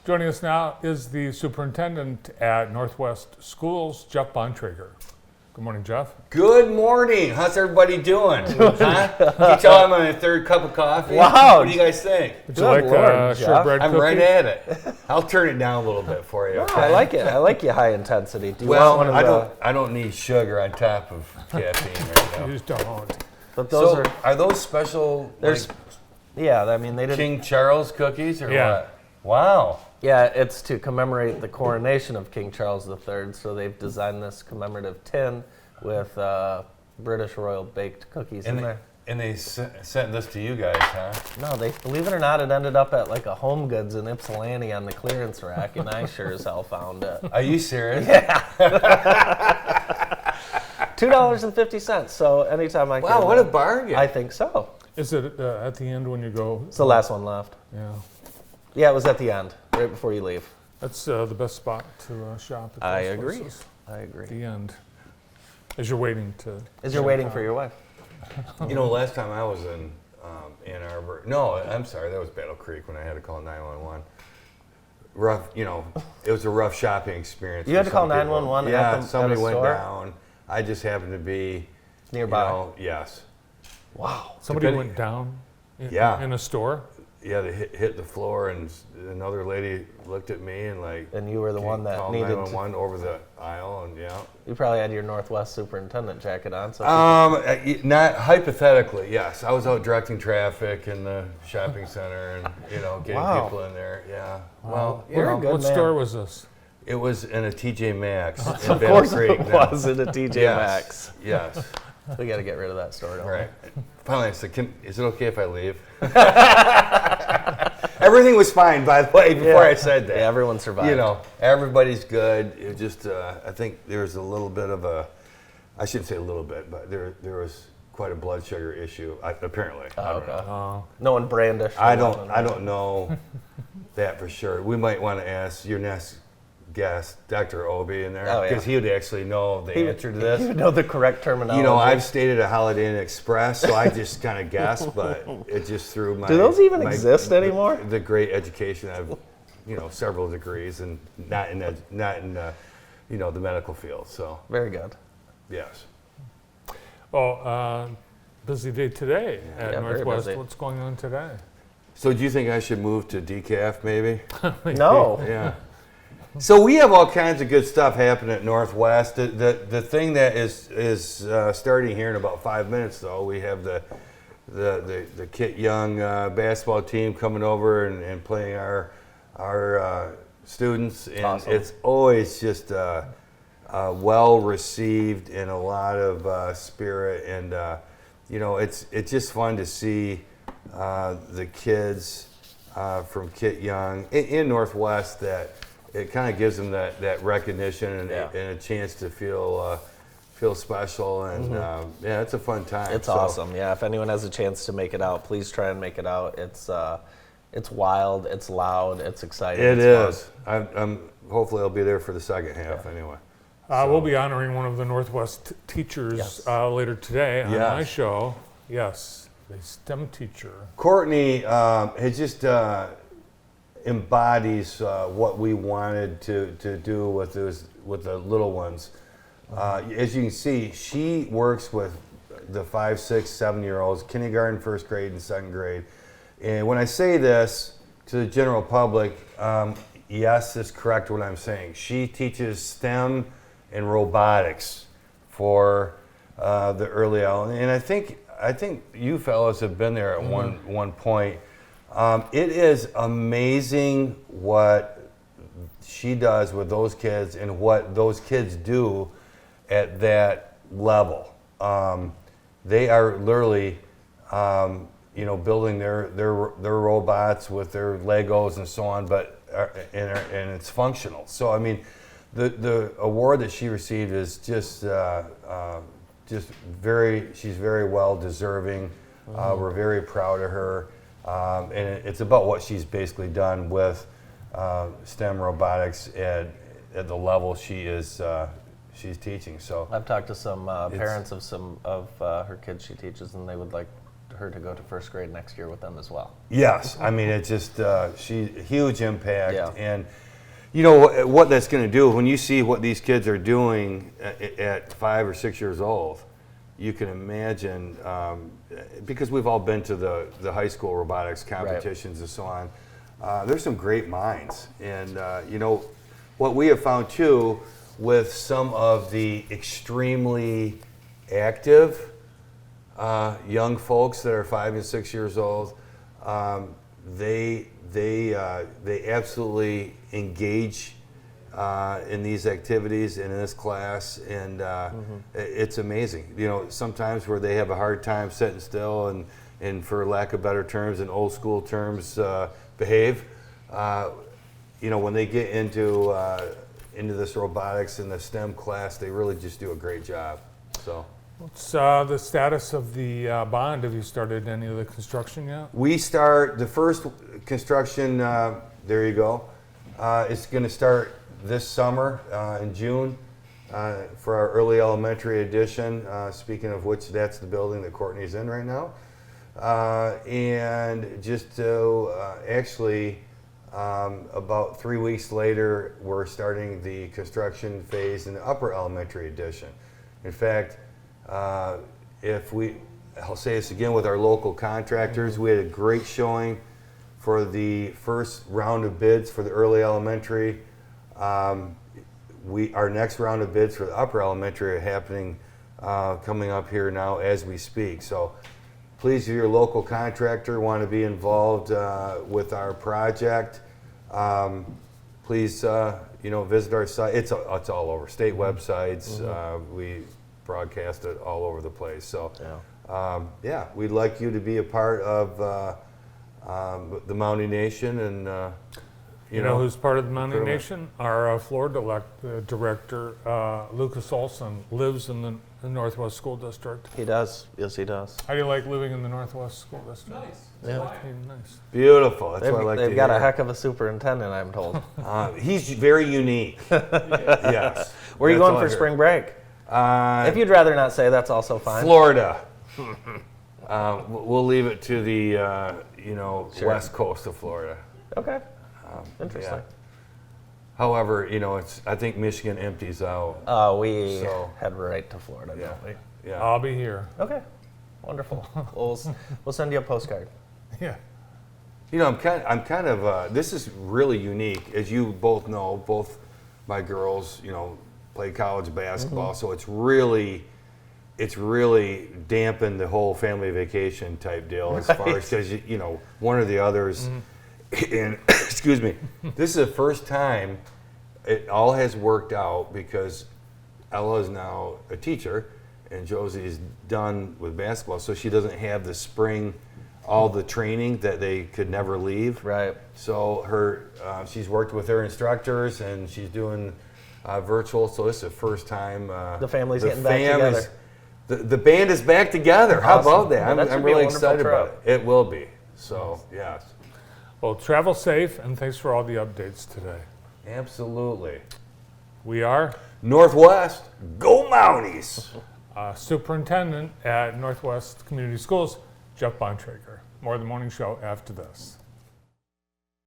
Joining us now is the superintendent at Northwest Schools, Geoff Bontrager. Good morning, Geoff. Good morning. How's everybody doing? Huh? Can you tell I'm on a third cup of coffee? Wow. What do you guys think? Would you like a shortbread cookie? I'm right at it. I'll turn it down a little bit for you. No, Okay? I like it. I like your high intensity. Do you Well, want one of I don't need sugar on top of caffeine right You now. just don't. But those So, are those special there's, like, yeah. I mean, they didn't. King Charles cookies or Yeah. what? Wow. Yeah, it's to commemorate the coronation of King Charles III. So they've designed this commemorative tin with British Royal baked cookies in there. And they sent this to you guys, huh? No, they believe it or not, it ended up at like a Home Goods in Ypsilanti on the clearance rack, and I sure as hell found it. Are you serious? Yeah. $2.50. So anytime I can. Wow, what a bargain. I think so. Is it at the end when you go? It's the last one left. Yeah. Yeah, it was at the end, right before you leave. That's the best spot to shop at those I agree. places. I agree. At the end. As you're waiting to... As you're waiting for your wife. You know, last time I was in Ann Arbor, no, I'm sorry, that was Battle Creek when I had to call 911. Rough, you know, it was a rough shopping experience. You for had to call some people. 911 Yeah, at somebody a went store? down. I just happened to be Nearby. You know, yes. Wow. Somebody Depending- went down Yeah. in a store? Yeah, they hit the floor, and another lady looked at me and like. And you were the one that called needed 911 over the aisle, and yeah. You probably had your Northwest Superintendent jacket on. So Not hypothetically, yes. I was out directing traffic in the shopping center, and getting Wow. people in there. Yeah. Wow. Well, You're a good what man. store was this? it was in a TJ Maxx in of Battle course Creek. it now. was in a TJ Yes. Maxx. Yes. We got to get rid of that store, don't Right. Finally, I said, "Is it okay if I leave?" Everything was fine, by the way, before I said that. Yeah, everyone survived. Everybody's good. It just, I think there's a little bit of a, I shouldn't say a little bit, but there was quite a blood sugar issue, apparently. I don't know. Oh. No one brandished. I don't know that for sure. We might want to ask your next guest, Dr. Obi, in there, Oh, yeah. because he would actually know the answer to this. You know the correct terminology. I've stayed at a Holiday Inn Express, so I just kind of guessed, but it just threw my. Do those even exist anymore? The great education I've, several degrees, and not in the medical field. So Very good. yes. Well, busy day today at Yeah, very Northwest. busy. What's going on today? So do you think I should move to decaf, maybe? No. Yeah. So we have all kinds of good stuff happening at Northwest. The thing that is starting here in about 5 minutes, though, we have the Kit Young basketball team coming over and playing our students, and Awesome. it's always just well received and a lot of spirit, and it's just fun to see the kids from Kit Young in Northwest that. It kind of gives them that recognition and a chance to feel special, and it's a fun time. It's awesome. Yeah, if anyone has a chance to make it out, please try and make it out. It's wild, it's loud, it's exciting. It it's is. I'm hopefully I'll be there for the second half anyway. We'll be honoring one of the Northwest teachers Yes. Later today on Yes. my show. Yes, the STEM teacher. Courtney has just embodies what we wanted to do with the little ones. As you can see, she works with the 5, 6, 7-year-olds, kindergarten, first grade, and second grade. And when I say this to the general public, yes, it's correct what I'm saying. She teaches STEM and robotics for the early hour, and I think you fellows have been there at one point. It is amazing what she does with those kids and what those kids do at that level. They are literally, building their robots with their Legos and so on, but and it's functional. So I mean, the award that she received is just very. She's very well deserving. We're very proud of her. And it's about what she's basically done with STEM robotics at the level she's teaching. So I've talked to some parents of some of her kids she teaches, and they would like her to go to first grade next year with them as well. Yes, I mean, it's just she huge impact, Yeah. and you know what that's going to do when you see what these kids are doing at 5 or 6 years old. You can imagine because we've all been to the high school robotics competitions and so on. There's some great minds, and you know what we have found too with some of the extremely active young folks that are 5 and 6 years old. They absolutely engage in these activities and in this class, and it's amazing. You know, sometimes where they have a hard time sitting still and for lack of better terms and old school terms, behave. You know, when they get into this robotics and the STEM class, they really just do a great job. So. What's the status of the bond? Have you started any of the construction yet? We start the first construction. There you go. It's going to start this summer in June for our early elementary edition. Speaking of which, that's the building that Courtney's in right now. And just to actually, about 3 weeks later, we're starting the construction phase in the upper elementary edition. In fact, I'll say this again with our local contractors, we had a great showing for the first round of bids for the early elementary. Our next round of bids for the upper elementary are happening, coming up here now as we speak. So please, if you're a local contractor, want to be involved with our project, please visit our site. It's all over, state websites. We broadcast it all over the place. So we'd like you to be a part of the Mountie Nation, and you know who's part of the Mountie Nation? Our Florida director, Lucas Olson, lives in the Northwest School District. He does. Yes, he does. How do you like living in the Northwest School District? Nice. Yeah. Nice. beautiful. That's what I like to hear. They've got a heck of a superintendent, I'm told. He's very unique. Yes. Where are you That's going all I for heard. spring break? If you'd rather not say, that's also fine. Florida. We'll leave it to the Sure. west coast of Florida. Okay. Interesting. Yeah. However, I think Michigan empties out. We So- head right to Florida, Yeah. don't we? Yeah. I'll be here. Okay. Wonderful. We'll send you a postcard. Yeah. I'm kind of. This is really unique, as you both know. Both my girls, play college basketball, so it's really dampened the whole family vacation type deal as far as because one or the others. And excuse me, this is the first time it all has worked out because Ella is now a teacher and Josie is done with basketball, so she doesn't have the spring, all the training that they could never leave. Right. So she's worked with her instructors and she's doing virtual. So this is the first time The family's getting back together. The band is back together. How Awesome. about that? Well, that should I'm be a really wonderful excited about trip. it. It will be. So yes, Well, travel safe, and thanks for all the updates today. absolutely. We are Northwest, go Mounties! Superintendent at Northwest Community Schools, Geoff Bontrager. More of the morning show after this.